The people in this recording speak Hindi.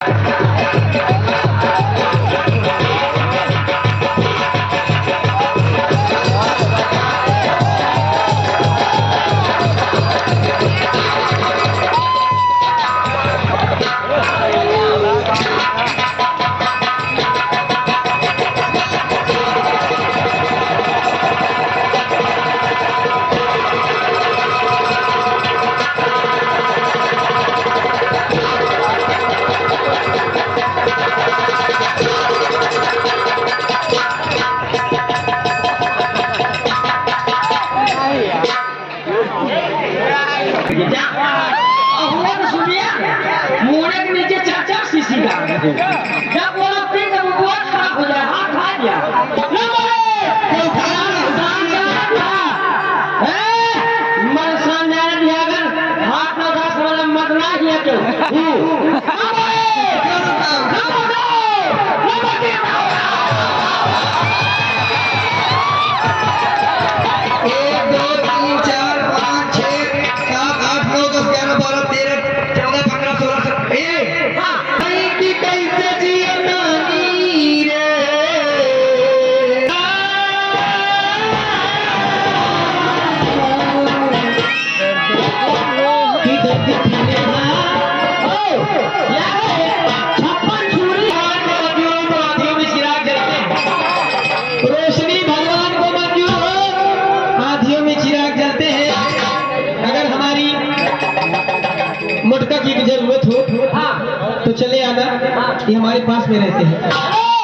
जब बोला फिर जब बहुत खराब हो जाए हाथ खा दिया हाथ में घास वाला मरना ही है क्यों रोशनी भगवान को मंजूर हो, हाथियों में चिराग जलते हैं। अगर हमारी मटका की जरूरत हो तो चले आना, ये हमारे पास में रहते हैं।